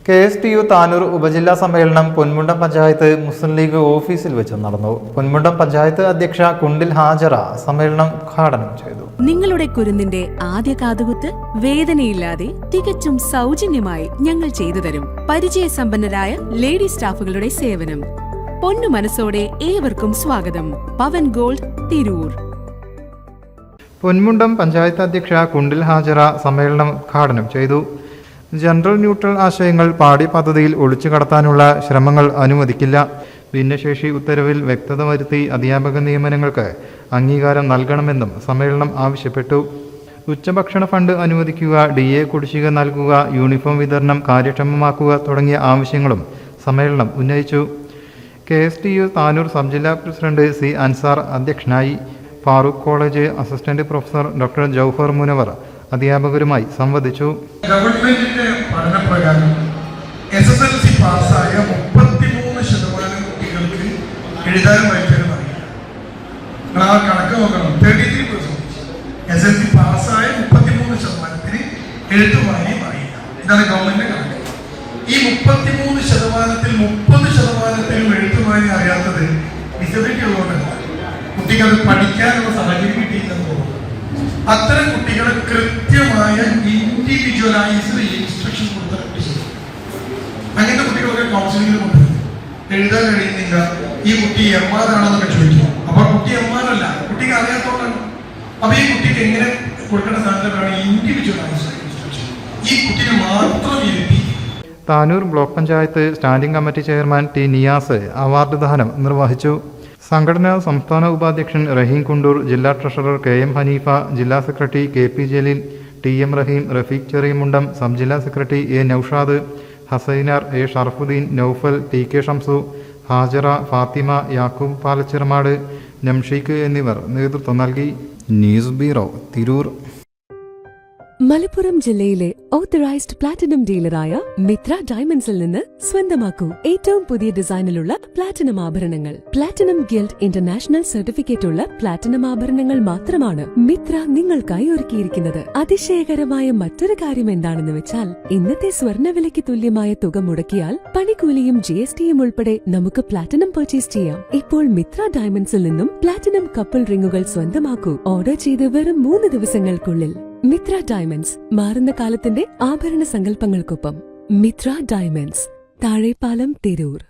KSTU Tanur ഉപജില്ലാ സമ്മേളനം പൊന്മുണ്ടം പഞ്ചായത്ത് മുസ്ലിം league ഓഫീസിൽ വെച്ച് നടന്നു. പൊന്മുണ്ടം പഞ്ചായത്ത് അധ്യക്ഷ കുണ്ടിൽ ഹാജറ സമ്മേളനം ഉദ്ഘാടനം ചെയ്തു. നിങ്ങളുടെ കുരുന്നിന്റെ ആദ്യ കാതുകുത്ത് വേദനയില്ലാതെ തികച്ചും സൗജന്യമായി ഞങ്ങൾ ചെയ്തു തരും. പരിചയസമ്പന്നരായ ലേഡി സ്റ്റാഫുകളുടെ സേവനം. പൊന്നു മനസ്സോടെ ഏവർക്കും സ്വാഗതം. പവൻ ഗോൾഡ്, തിരൂർ. പൊന്മുണ്ടം പഞ്ചായത്ത് അധ്യക്ഷ കുണ്ടിൽ ഹാജറ സമ്മേളനം ഉദ്ഘാടനം ചെയ്തു. ജനറൽ ന്യൂട്രൽ ആശയങ്ങൾ പാഠ്യ പദ്ധതിയിൽ ഒളിച്ചു കടത്താനുള്ള ശ്രമങ്ങൾ അനുവദിക്കില്ല. ഭിന്നശേഷി ഉത്തരവിൽ വ്യക്തത വരുത്തി അധ്യാപക നിയമനങ്ങൾക്ക് അംഗീകാരം നൽകണമെന്നും സമ്മേളനം ആവശ്യപ്പെട്ടു. ഉച്ചഭക്ഷണ ഫണ്ട് അനുവദിക്കുക, DA കുടിശ്ശിക നൽകുക, യൂണിഫോം വിതരണം കാര്യക്ഷമമാക്കുക തുടങ്ങിയ ആവശ്യങ്ങളും സമ്മേളനം ഉന്നയിച്ചു. KSTU താനൂർ സബ് ജില്ലാ പ്രസിഡന്റ് C. അൻസാർ അധ്യക്ഷനായി. Farook college assistant professor doctor Jouhar Munavar അധ്യാപകരുമായി സംവദിച്ചു. ഗവൺമെന്റിന്റെ പഠനപ്രകാരം SSLC പാസ്സായ 33% കുട്ടികൾക്ക് എഴുതാനും വായിക്കാനും അറിയില്ല. ആ കണക്ക് നോക്കണം. 33% SSLC പാസ്സായ 33% എഴുത്തും വായനയും അറിയില്ല. ഇതാണ് ഗവൺമെന്റ് കണക്ക്. ഈ 33%-ൽ 30% എഴുത്തും വായനയും അറിയാത്തത് ഡിസബിലിറ്റി ഉള്ളതുകൊണ്ടല്ല, കുട്ടികൾ പഠിക്കാനുള്ള സാഹചര്യം കിട്ടിയില്ലെന്ന് തോന്നുന്നു. അത്തരം കുട്ടികളെ കൃത്യമായ ഇൻഡിവിജ്വലൈസ്ഡ് ഇൻസ്ട്രക്ഷൻ കൊടുത്താൽ അങ്ങനത്തെ കുട്ടികളൊക്കെ കൗൺസിലിംഗിൽ കൊണ്ടുവരും. എഴുതാൻ കഴിയുന്നില്ല, ഈ കുട്ടി MR ആണെന്നൊക്കെ ചോദിക്കും. അപ്പൊ കുട്ടി MR അല്ല, കുട്ടിക്ക് അറിയാത്തോണ്ടാണ്. അപ്പൊ ഈ കുട്ടിക്ക് എങ്ങനെ കൊടുക്കേണ്ട സാധനങ്ങളാണ് ഇൻഡിവിജ്വലൈസ്ഡ് ഇൻസ്ട്രക്ഷൻ. ഈ കുട്ടിയെ മാത്രം ഇരുത്തി. Tanur block panchayat standing committee chairman T. Niyas award ദാനം നിർവഹിച്ചു. സംഘടനാ സംസ്ഥാന ഉപാധ്യക്ഷൻ റഹീം കുണ്ടൂർ, ജില്ലാ ട്രഷറർ KM ഹനീഫ, ജില്ലാ secretary KP Jaleel, TM Raheem, Rafeeq Cheriyamundam, sub ജില്ലാ secretary A. Noushad, Hasainar, A. Sharafuddeen, Noufal, TK Shamsu, Hajara, Fathima, Yakoob Palachiramad, Namsheeq എന്നിവർ നേതൃത്വം നൽകി. News bureau, Tirur. മലപ്പുറം ജില്ലയിലെ ഓത്തറൈസ്ഡ് പ്ലാറ്റിനം ഡീലറായ മിത്ര ഡയമണ്ട്സിൽ നിന്ന് സ്വന്തമാക്കൂ ഏറ്റവും പുതിയ ഡിസൈനിലുള്ള പ്ലാറ്റിനം ആഭരണങ്ങൾ. പ്ലാറ്റിനം ഗിൽഡ് ഇന്റർനാഷണൽ സർട്ടിഫിക്കറ്റ് ഉള്ള പ്ലാറ്റിനം ആഭരണങ്ങൾ മാത്രമാണ് മിത്ര നിങ്ങൾക്കായി ഒരുക്കിയിരിക്കുന്നത്. അതിശയകരമായ മറ്റൊരു കാര്യം എന്താണെന്ന് വെച്ചാൽ, ഇന്നത്തെ സ്വർണ്ണവിലയ്ക്ക് തുല്യമായ തുക മുടക്കിയാൽ പണിക്കൂലിയും GSTയും ഉൾപ്പെടെ നമുക്ക് പ്ലാറ്റിനം പർച്ചേസ് ചെയ്യാം. ഇപ്പോൾ മിത്ര ഡയമണ്ട്സിൽ നിന്നും പ്ലാറ്റിനം കപ്പിൾ റിങ്ങുകൾ സ്വന്തമാക്കൂ. ഓർഡർ ചെയ്ത് വെറും 3 ദിവസങ്ങൾക്കുള്ളിൽ. മിത്ര ഡയമണ്ട്സ്, മാറുന്ന കാലത്തിന്റെ ആഭരണ സങ്കല്പങ്ങൾക്കൊപ്പം. മിത്ര ഡയമണ്ട്സ്, താഴെപ്പാലം, തിരൂർ.